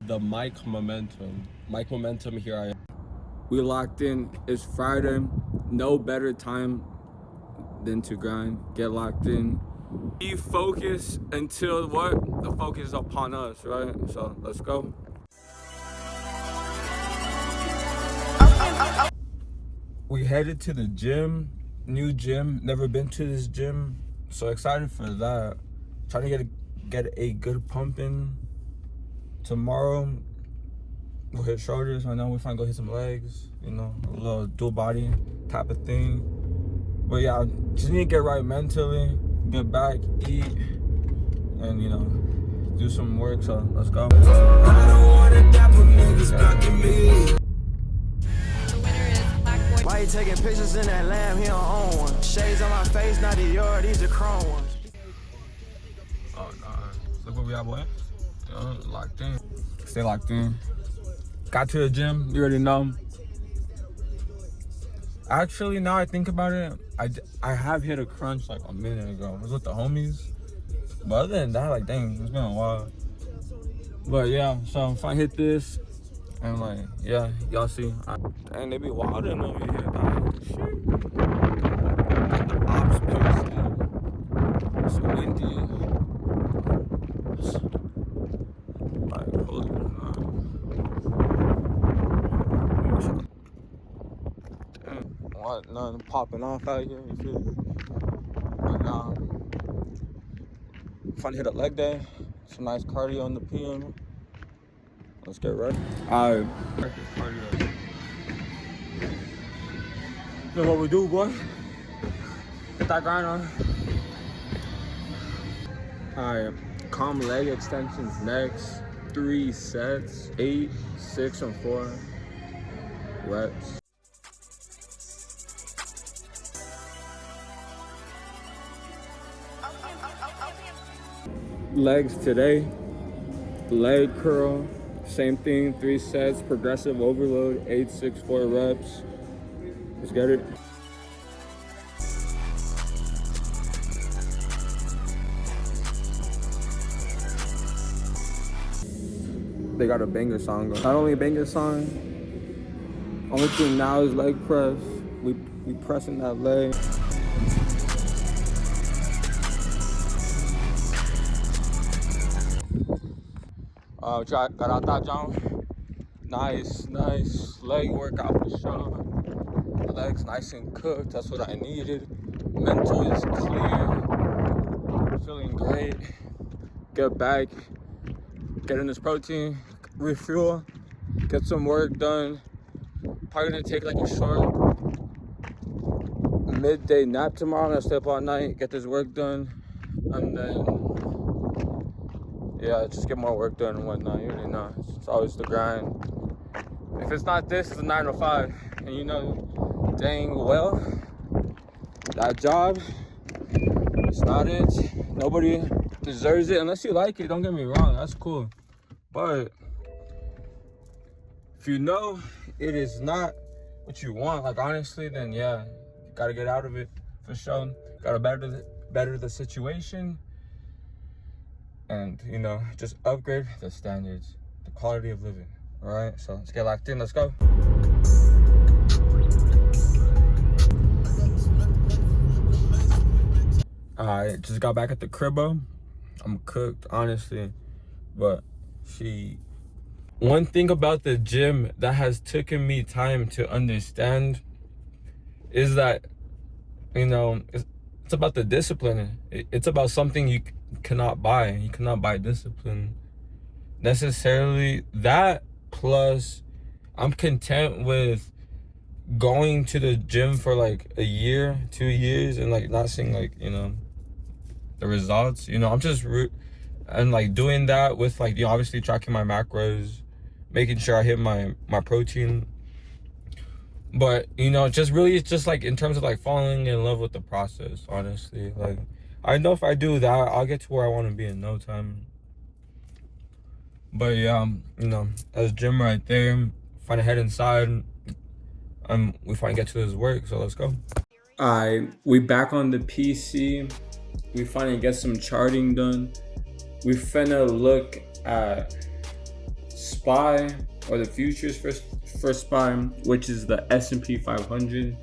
the mic momentum. Mic momentum, here I am. We locked in. It's Friday. No better time than to grind. Get locked in. Be focused until what? The focus is upon us, right? So let's go. We headed to the gym. New gym. Never been to this gym. So excited for that. Trying to get a good pump in. Tomorrow we'll hit shoulders. I know we're trying to go hit some legs, you know, a little dual body type of thing. But yeah, just need to get right mentally, get back, eat, and you know, do some work. So let's go. I don't wanna die for niggas blocking me. Why you taking pictures in that lamb? He don't own one. Shades on my face, not Dior, these are chrome ones. Oh nah, look where we at, boy. Locked in. Stay locked in. Got to the gym, you already know. Actually, now I think about it, I have hit a crunch like a minute ago. I was with the homies. But other than that, like, dang, it's been a while. But yeah, so if I hit this, and like, yeah, y'all see. Dang, they be wilding over here, dog. Shit. Got the ops posted. It's windy. Like, holy what? Nothing popping off out here, you feel me? But nah, fun to hit a leg day, some nice cardio in the PM. Let's get ready. Alright, practice cardio. You know what we do, boy? Get that grind on. Alright, calm leg extensions next. 3 sets, 8, 6, and 4 reps. Legs today, leg curl, same thing, 3 sets, progressive overload, 8, 6, 4 reps. Let's get it. They got a banger song going. Not only a banger song, only thing now is leg press. We pressing that leg. Got out that jump. Nice leg workout for sure. The legs nice and cooked. That's what I needed. Mental is clear. Feeling great. Get back. Get in this protein. Refuel. Get some work done. Probably gonna take like a short midday nap tomorrow. I'm gonna stay up all night. Get this work done. And then yeah, just get more work done and whatnot. You already know. It's always the grind. If it's not this, it's a 9 to 5. And you know dang well that job, it's not it. Nobody deserves it unless you like it. Don't get me wrong, that's cool. But if you know it is not what you want, like honestly, then yeah, you gotta get out of it for sure. Gotta better the situation. And, you know, just upgrade the standards, the quality of living, all right? So let's get locked in, let's go. I just got back at the cribbo. I'm cooked, honestly, but one thing about the gym that has taken me time to understand is that, you know, it's about the discipline. It's about something you cannot buy. You cannot buy discipline necessarily. That plus I'm content with going to the gym for like a year, 2 years, and like not seeing like, you know, the results. You know, I'm just and like doing that with like, you know, obviously tracking my macros, making sure I hit my protein. But, you know, just really, it's just like in terms of like falling in love with the process, honestly. Like, I know if I do that, I'll get to where I want to be in no time. But yeah, you know, that's gym right there. Finally head inside. We finally get to this work, so let's go. Alright, we back on the PC. We finally get some charting done. We finna look at SPY, or the futures for SPY, which is the S&P 500,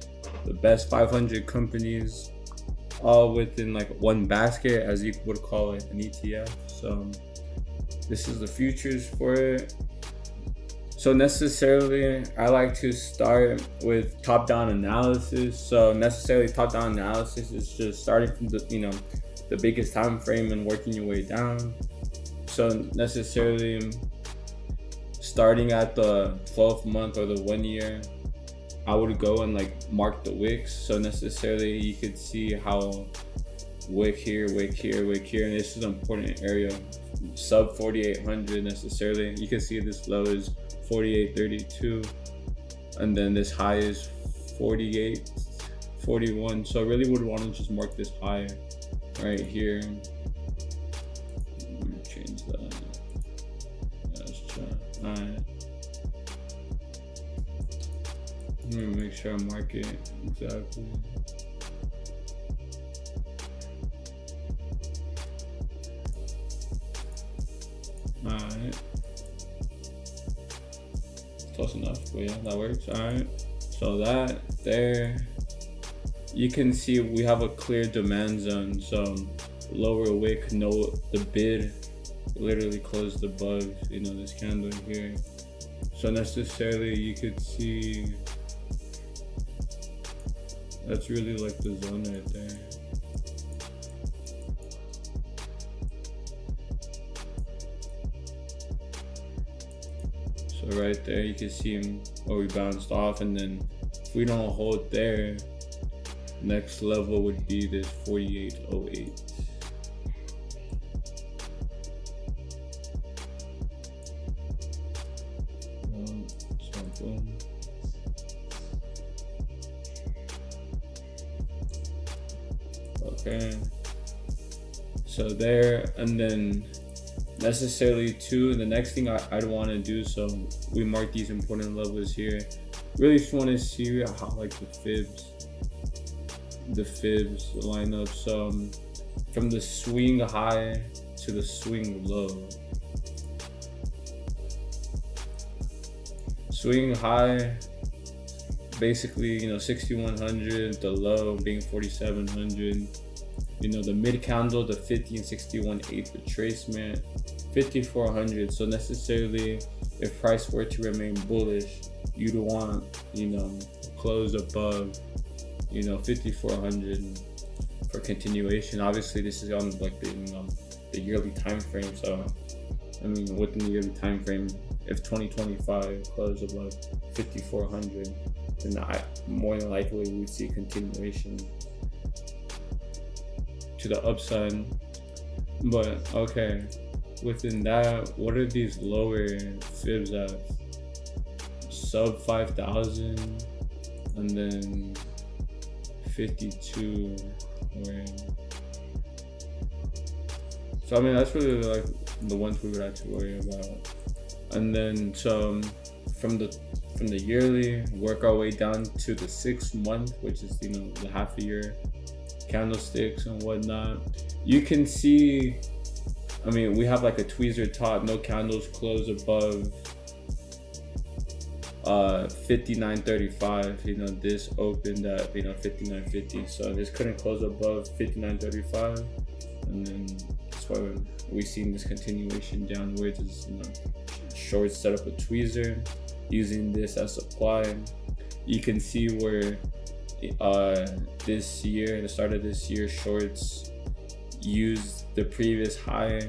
the best 500 companies, all within like one basket, as you would call it, an ETF. So this is the futures for it. So necessarily, I like to start with top-down analysis. So necessarily, top-down analysis is just starting from the biggest time frame and working your way down. So necessarily, starting at the 12th month or the 1 year, I would go and like mark the wicks. So necessarily, you could see how wick here, wick here, wick here, and this is an important area. Sub 4,800 necessarily. You can see this low is 48.32, and then this high is 48.41. So I really would want to just mark this high right here. Let me change that. Let's try. Alright. Let me make sure I mark it exactly. Alright. Close enough, but yeah, that works. Alright. So that there, you can see we have a clear demand zone. So lower wick, the bid literally closed above, this candle here. So necessarily you could see that's really like the zone right there. So right there you can see him where we bounced off, and then if we don't hold there, next level would be this 48.08. Okay, so there, and then necessarily too, the next thing I'd want to do, so we mark these important levels here, really just want to see how like the fibs line up. So from the swing high to the swing low, swing high basically 6,100, the low being 4,700. The mid candle, the 50 and 61/8 retracement, 5,400. So necessarily, if price were to remain bullish, you'd want close above 5,400 for continuation. Obviously, this is on like the yearly time frame. So within the yearly time frame, if 2025 closed above 5,400, then more than likely we would see continuation to the upside. But okay, within that, what are these lower fibs at? Sub 5,000, and then 52. So that's really like the ones we would have to worry about. And then so from the yearly, work our way down to the 6 month, which is the half a year candlesticks and whatnot. You can see, we have like a tweezer top, no candles close above 59.35. This opened at 59.50, so this couldn't close above 59.35, and then that's why we've seen this continuation downwards. Is shorts set up a tweezer using this as supply. You can see where this year, the start of this year, shorts used the previous high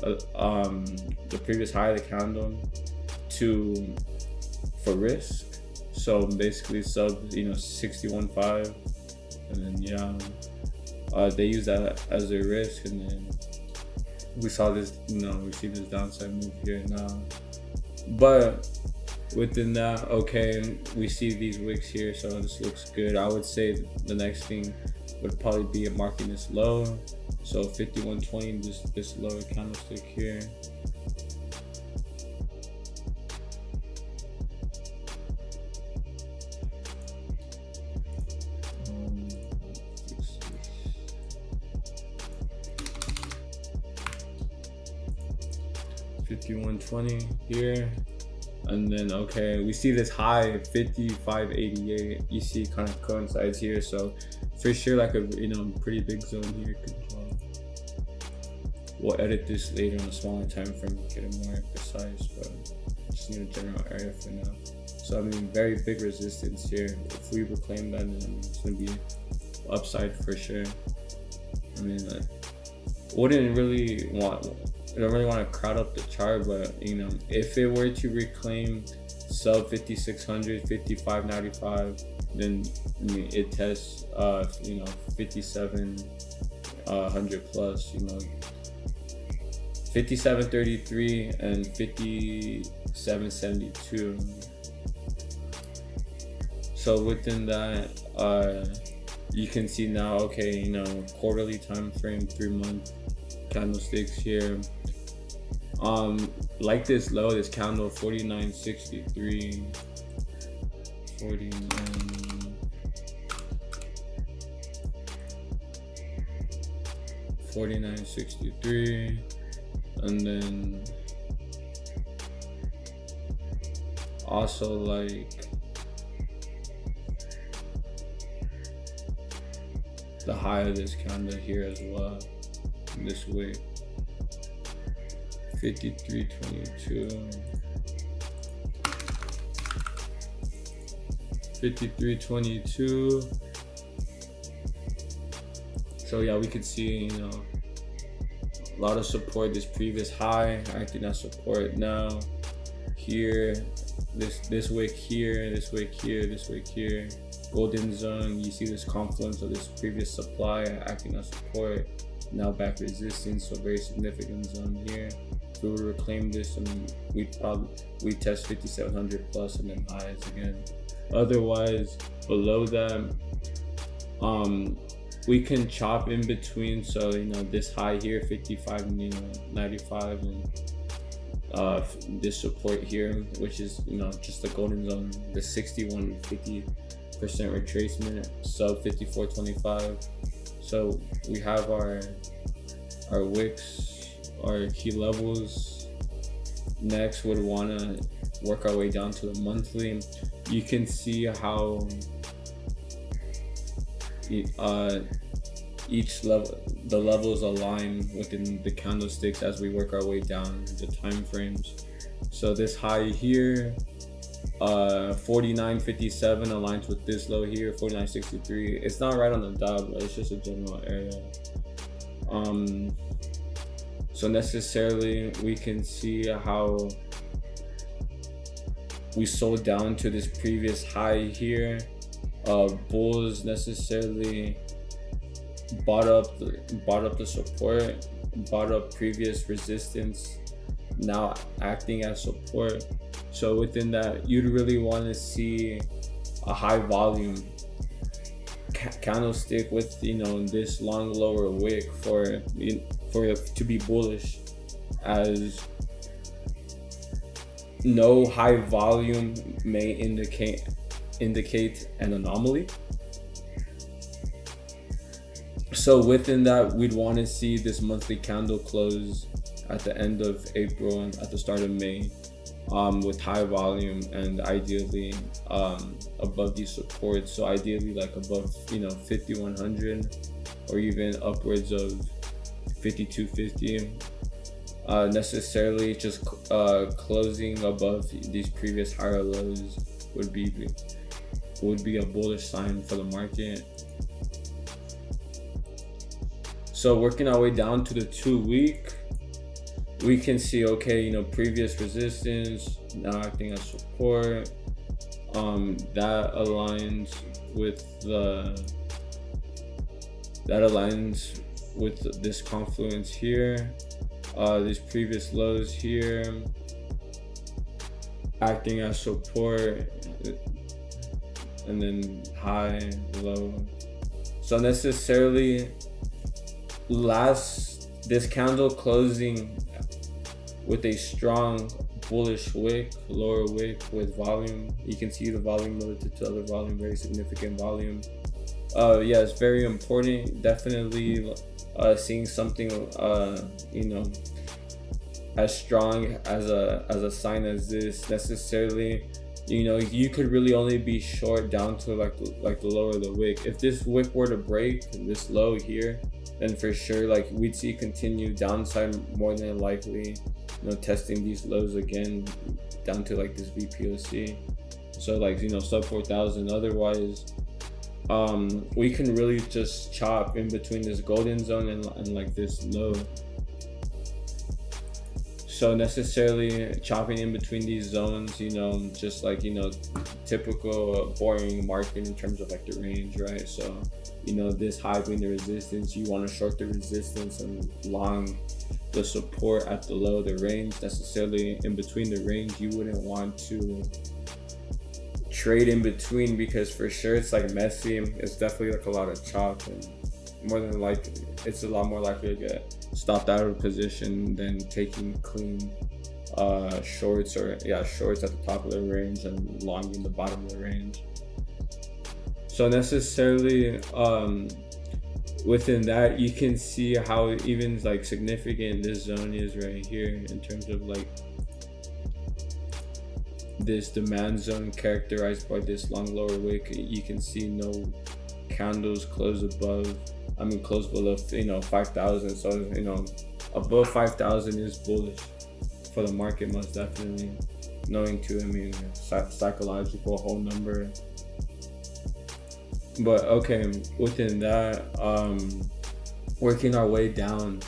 of the candle for risk. So basically sub 61.5, and then they use that as their risk, and then we saw this we see this downside move here now. But within that, okay, we see these wicks here, so this looks good. I would say the next thing would probably be marking this low, so 51.20, this lower candlestick here. 51.20 here, and then okay, we see this high 55.88. You see kind of coincides here, so for sure like a pretty big zone here. We'll edit this later on a smaller time frame to get it more precise, but just need a general area for now. So I mean, very big resistance here. If we reclaim that, then it's gonna be upside for sure. I mean, I don't really want to crowd up the chart, but if it were to reclaim sub 5600, 55.95, then I mean it tests 5700 plus, 57.33 and 57.72. So within that, you can see now, okay, quarterly time frame, 3-month candlesticks here. Like this low, this candle 49.63, 49.63, and then also like the high of this candle here as well, this way, 53.22, 53.22. So yeah, we could see a lot of support. This previous high acting as support now. Here, this wick here, this wick here, this wick here. Golden zone, you see this confluence of this previous supply acting as support, now back resistance, so very significant zone here. If we were to reclaim this, I mean, we'd test 5700 plus and then highs again. Otherwise, below that, we can chop in between. So this high here, 55.95, and this support here, which is just the golden zone, the 61.50% retracement, sub 54.25. So we have our wicks, our key levels. Next, would want to work our way down to the monthly. You can see how each level, the levels align within the candlesticks as we work our way down the time frames. So this high here, 49.57 aligns with this low here, 49.63. It's not right on the dot, but it's just a general area. So necessarily we can see how we sold down to this previous high here. Bulls necessarily bought up the support, bought up previous resistance, now acting as support. So within that, you'd really want to see a high volume candlestick with this long lower wick for it to be bullish, as no high volume may indicate an anomaly. So within that, we'd want to see this monthly candle close at the end of April and at the start of May, with high volume, and ideally above these supports. So ideally like above 5100 or even upwards of 5250. Necessarily just closing above these previous higher lows would be a bullish sign for the market. So working our way down to the 2-week, we can see, okay, previous resistance now acting as support. That aligns with this confluence here. These previous lows here acting as support, and then high, low. So necessarily this candle closing with a strong bullish wick, lower wick with volume. You can see the volume relative to other volume, very significant volume. Yeah, it's very important. Definitely seeing something as strong as a sign as this necessarily. You know, you could really only be short down to like the lower of the wick. If this wick were to break this low here, then for sure like we'd see continued downside more than likely, you know, testing these lows again down to like this VPOC. So like, you know, sub 4,000. Otherwise we can really just chop in between this golden zone and like this low. So necessarily chopping in between these zones, you know, just like, you know, typical boring market in terms of like the range, right? So, you know, this high being the resistance, you want to short the resistance and long the support at the low, the range. Necessarily in between the range, you wouldn't want to trade in between, because for sure it's like messy. It's definitely like a lot of chop, and more than likely it's a lot more likely to get stopped out of position than taking clean shorts, or shorts at the top of the range and longing the bottom of the range. So necessarily within that, you can see how even like significant this zone is right here in terms of like this demand zone characterized by this long lower wick. You can see no candles close below, you know, 5,000. So, you know, above 5,000 is bullish for the market, most definitely. Knowing too, I mean, psychological whole number. But okay, within that, working our way down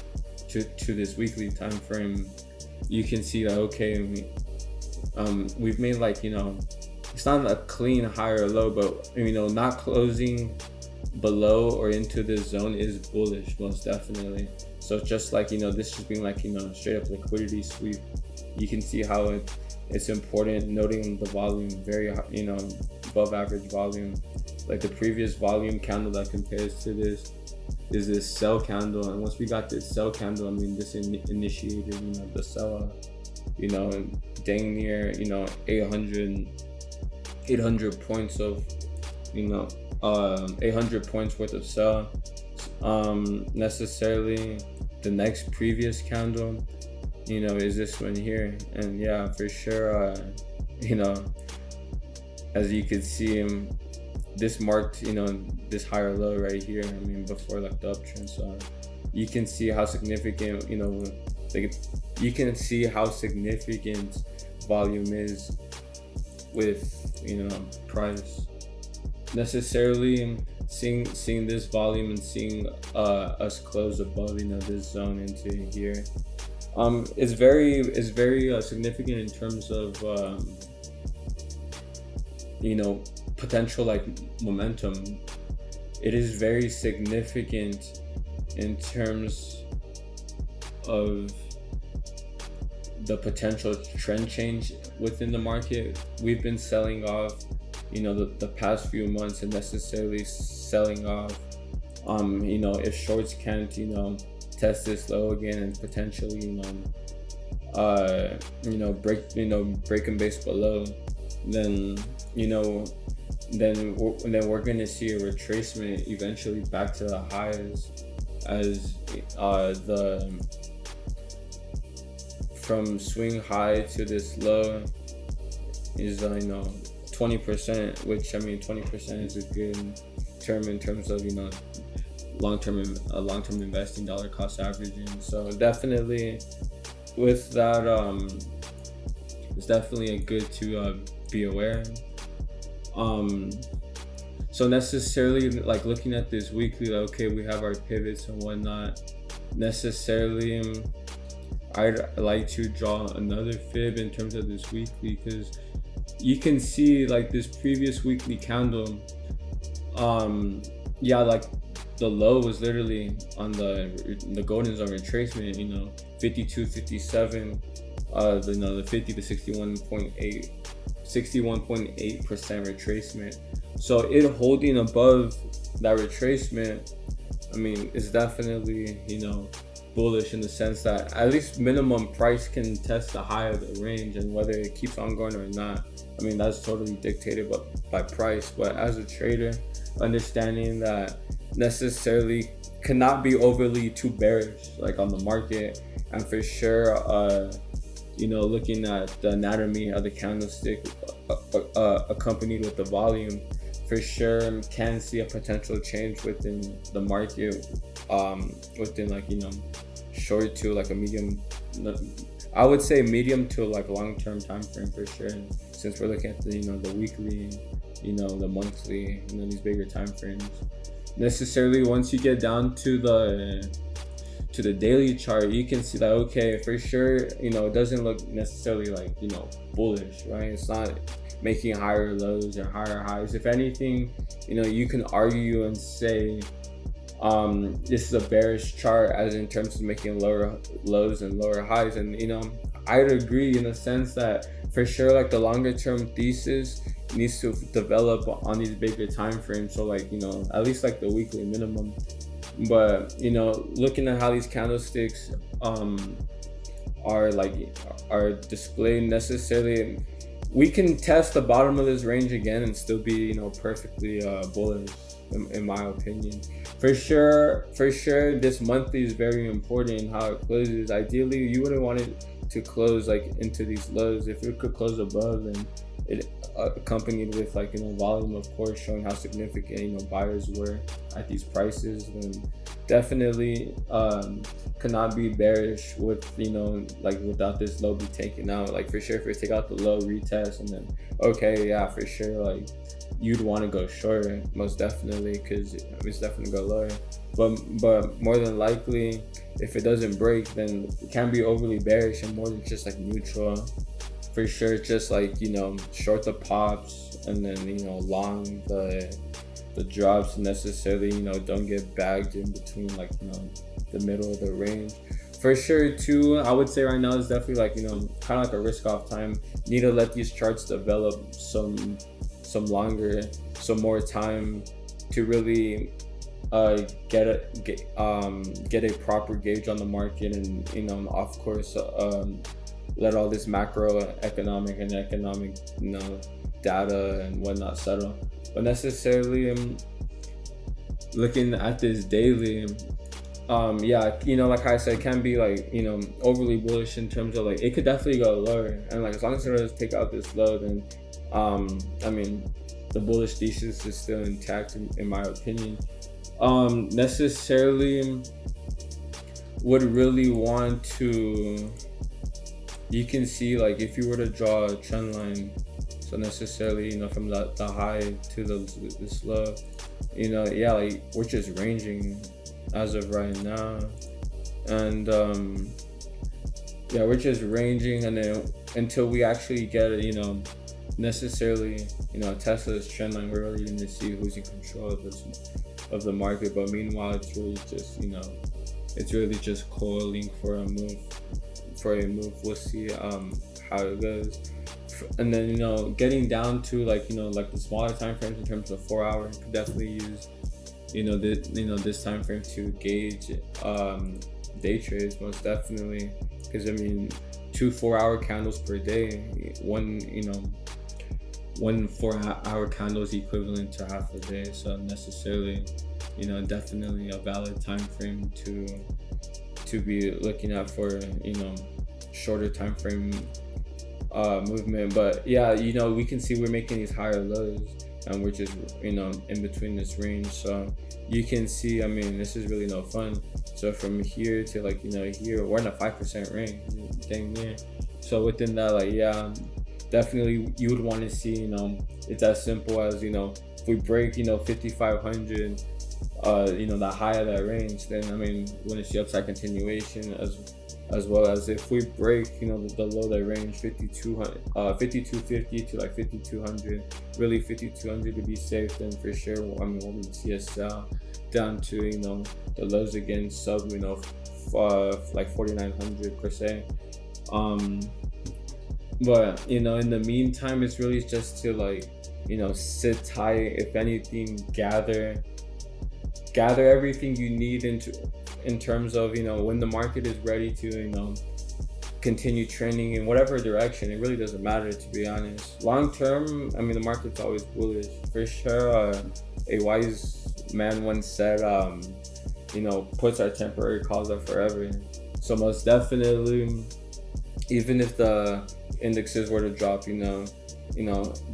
to this weekly time frame, you can see that okay, we've made like, you know, it's not a clean high or low, but you know, not closing below or into this zone is bullish, most definitely. So just like, you know, this just being like, you know, straight up liquidity sweep, you can see how it's important noting the volume, very, you know, above average volume. Like the previous volume candle that compares to this is this sell candle, and once we got this sell candle, I mean, this initiated, you know, the sell, you know, dang near, you know, 800 points of, you know, 800 points worth of sell. Necessarily the next previous candle, you know, is this one here. And yeah, for sure, you know, as you could see, this marked, you know, this higher low right here, I mean, before like the uptrend. So you can see how significant, you know, like you can see how significant volume is with, you know, price. Necessarily seeing this volume and seeing us close above, you know, this zone into here is very significant in terms of you know, potential like momentum. It is very significant in terms of the potential trend change within the market. We've been selling off, you know, the past few months, and necessarily selling off, you know, if shorts can't, you know, test this low again and potentially, you know, break and base below, then, you know, then we're going to see a retracement eventually back to the highs, as the from swing high to this low is, you know, 20%, which, I mean, 20% is a good term in terms of, you know, long-term investing, dollar cost averaging. So definitely with that, it's definitely a good to be aware. So necessarily, like, looking at this weekly, like, okay, we have our pivots and whatnot. Necessarily, I'd like to draw another fib in terms of this weekly, because you can see like this previous weekly candle, yeah, like the low was literally on the golden zone retracement, you know, 52.57, the 50 to 61.8% retracement. So it holding above that retracement, I mean, is definitely, you know, bullish in the sense that at least minimum price can test the high of the range, and whether it keeps on going or not, I mean, that's totally dictated by price. But as a trader, understanding that necessarily cannot be overly too bearish like on the market, And for sure, looking at the anatomy of the candlestick accompanied with the volume, for sure can see a potential change within the market, within short to like a medium, I would say medium to like long-term time frame for sure. And since we're looking at the weekly, the monthly, these bigger time frames, necessarily once you get down to the daily chart, you can see that, okay, for sure, it doesn't look necessarily like, bullish, right? It's not making higher lows and higher highs. If anything, you can argue and say, this is a bearish chart, as in terms of making lower lows and lower highs. And, I'd agree in a sense that for sure, like the longer term thesis needs to develop on these bigger time frames. So like, at least like the weekly minimum. But looking at how these candlesticks are displayed, necessarily we can test the bottom of this range again and still be perfectly bullish, in my opinion. For sure this monthly is very important in how it closes. Ideally, you wouldn't want it to close like into these lows. If it could close above, then it accompanied with volume, of course, showing how significant buyers were at these prices, then definitely cannot be bearish with without this low be taken out. Like for sure, if we take out the low, retest, and then okay, yeah, for sure, like you'd want to go shorter, most definitely, because it's definitely go lower. But more than likely, if it doesn't break, then it can be overly bearish and more than just like neutral. For sure, just like short the pops and then long the drops, necessarily don't get bagged in between the middle of the range. For sure too, I would say right now is definitely kind of like a risk off time. Need to let these charts develop some more time to really get a proper gauge on the market, and of course let all this macroeconomic and economic data and whatnot settle. But necessarily looking at this daily, like I said, it can be overly bullish in terms of it could definitely go lower, and as long as it doesn't take out this low, then the bullish thesis is still intact, in my opinion. Necessarily would really want to, you can see if you were to draw a trend line, so necessarily from the high to this low, we're just ranging as of right now, and we're just ranging, and then until we actually get necessarily Tesla's trend line, we're really going to see who's in control of the market. But meanwhile, it's really just coiling for a move. We'll see how it goes. And then getting down to the smaller time frames in terms of 4 hour, you could definitely use this time frame to gauge day trades, most definitely, because 2 4-hour candles per day, one 4-hour candle is equivalent to half a day. So necessarily definitely a valid time frame to be looking at for shorter time frame movement. But yeah, we can see we're making these higher lows, and we're just in between this range. So you can see, this is really no fun. So from here to here, we're in a 5% range, dang near. So within that, definitely you would want to see it's as simple as if we break 5,500, the high of that range, then we want to see upside continuation, as well as if we break the low of that range, 5250 to 5200, really 5200 to be safe. Then for sure we'll need to see a sell down to the lows again, sub 4900 per se. But in the meantime, it's really just to sit tight. If anything, gather everything you need in terms of when the market is ready to continue trending in whatever direction. It really doesn't matter, to be honest. Long term, the market's always bullish for sure. A wise man once said, puts our temporary calls are forever. So most definitely, even if the indexes were to drop,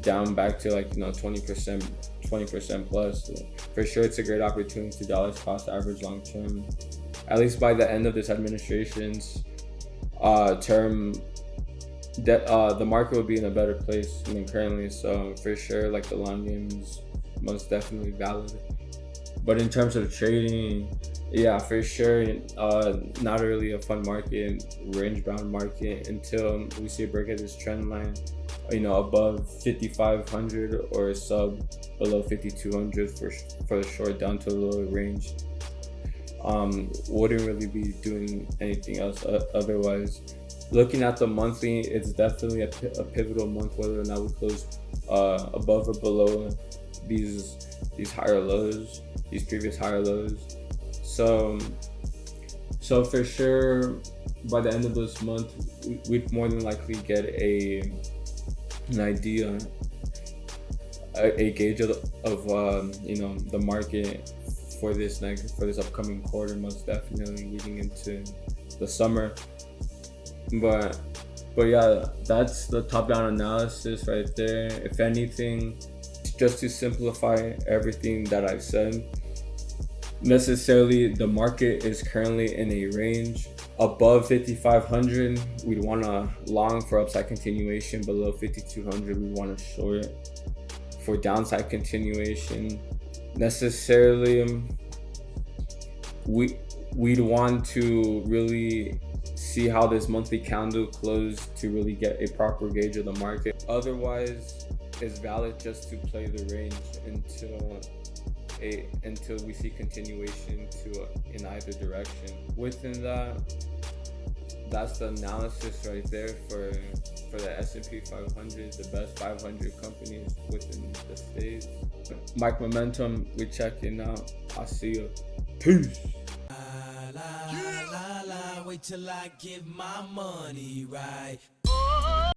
down back to like 20% plus, for sure it's a great opportunity to dollars cost average long term. At least by the end of this administration's term, that the market will be in a better place than currently. So for sure, like the long game is most definitely valid. But in terms of trading, yeah, for sure, not really a fun market, range bound market until we see a break of this trend line, above 5,500 or sub below 5,200 for the short down to a lower range. Wouldn't really be doing anything else otherwise. Looking at the monthly, it's definitely a pivotal month, whether or not we close above or below these higher lows, these previous higher lows. So for sure, by the end of this month, we'd more than likely get an idea, a gauge of the market for this upcoming quarter, most definitely leading into the summer. But yeah, that's the top-down analysis right there. If anything, just to simplify everything that I've said, necessarily the market is currently in a range above 5,500. We'd want to long for upside continuation. Below 5,200, we want to short for downside continuation. Necessarily, we'd want to really see how this monthly candle closed to really get a proper gauge of the market. Otherwise, it's valid just to play the range until we see continuation in either direction. Within that's the analysis right there for the S&P 500, the best 500 companies within the States. Mike Momentum, we checking out. I'll see you. Peace. Wait till I get my money right.